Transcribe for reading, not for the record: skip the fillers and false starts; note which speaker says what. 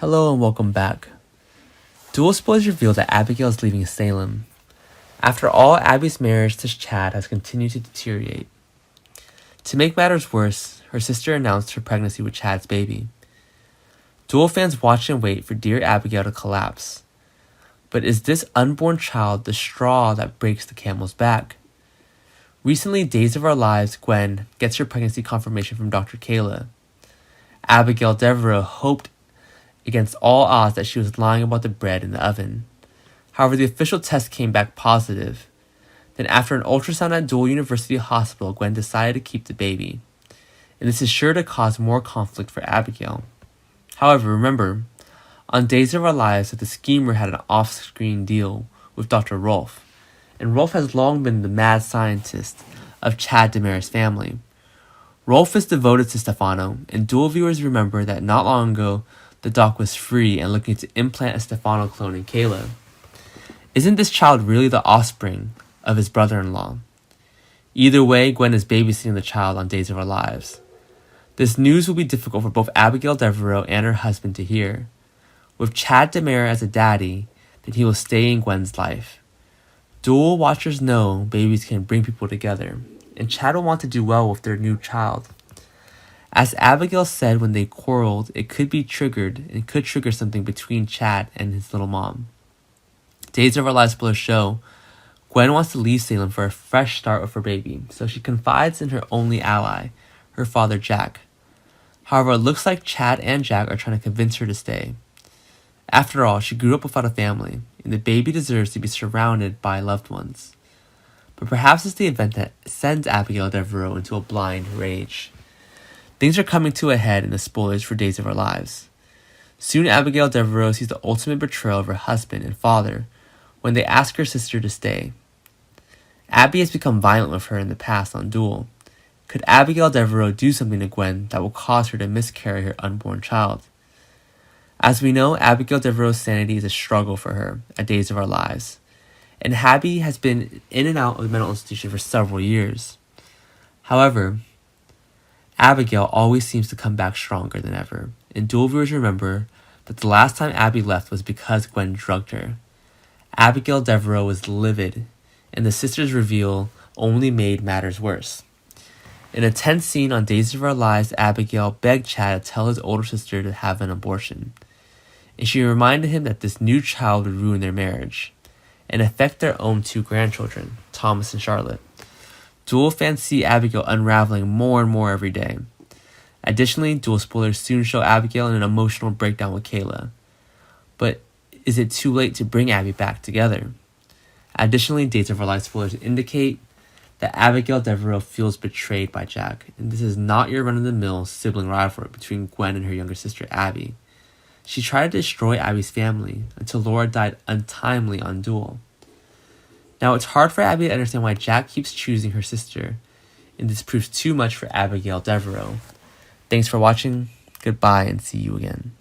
Speaker 1: Hello and welcome back. Dual spoilers reveal that Abigail is leaving Salem. After all, Abby's marriage to Chad has continued to deteriorate. To make matters worse, her sister announced her pregnancy with Chad's baby. Dual fans watch and wait for dear Abigail to collapse. But is this unborn child the straw that breaks the camel's back? Recently, Days of Our Lives, Gwen gets her pregnancy confirmation from Dr. Kayla. Abigail Devereaux hoped against all odds that she was lying about the bread in the oven. However, the official test came back positive. Then after an ultrasound at Dual University Hospital, Gwen decided to keep the baby. And this is sure to cause more conflict for Abigail. However, remember, on Days of Our Lives that the schemer had an off-screen deal with Dr. Rolfe. And Rolfe has long been the mad scientist of Chad Damaris' family. Rolfe is devoted to Stefano, and Dual viewers remember that not long ago, the doc was free and looking to implant a Stefano clone in Kayla. Isn't this child really the offspring of his brother-in-law? Either way, Gwen is babysitting the child on Days of Our Lives. This news will be difficult for both Abigail Devereaux and her husband to hear. With Chad Damaris as a daddy, then he will stay in Gwen's life. Dual watchers know babies can bring people together, and Chad will want to do well with their new child. As Abigail said when they quarreled, it could trigger something between Chad and his little mom. Days of Our Lives spoilers show Gwen wants to leave Salem for a fresh start with her baby, so she confides in her only ally, her father Jack. However, it looks like Chad and Jack are trying to convince her to stay. After all, she grew up without a family, and the baby deserves to be surrounded by loved ones. But perhaps it's the event that sends Abigail Devereaux into a blind rage. Things are coming to a head in the spoilers for Days of Our Lives. Soon Abigail Devereaux sees the ultimate betrayal of her husband and father when they ask her sister to stay. Abby has become violent with her in the past on Dual. Could Abigail Devereaux do something to Gwen that will cause her to miscarry her unborn child? As we know, Abigail Devereaux's sanity is a struggle for her at Days of Our Lives, and Abby has been in and out of the mental institution for several years. However, Abigail always seems to come back stronger than ever, and Dual viewers remember that the last time Abby left was because Gwen drugged her. Abigail Devereaux was livid, and the sisters' reveal only made matters worse. In a tense scene on Days of Our Lives, Abigail begged Chad to tell his older sister to have an abortion, and she reminded him that this new child would ruin their marriage and affect their own two grandchildren, Thomas and Charlotte. Dual fans see Abigail unraveling more and more every day. Additionally, Dual spoilers soon show Abigail in an emotional breakdown with Kayla. But is it too late to bring Abby back together? Additionally, Days of Our Lives spoilers indicate that Abigail Devereaux feels betrayed by Jack, and this is not your run-of-the-mill sibling rivalry between Gwen and her younger sister Abby. She tried to destroy Abby's family until Laura died untimely on Dual. Now, it's hard for Abby to understand why Jack keeps choosing her sister, and this proves too much for Abigail Devereaux. Thanks for watching, goodbye, and see you again.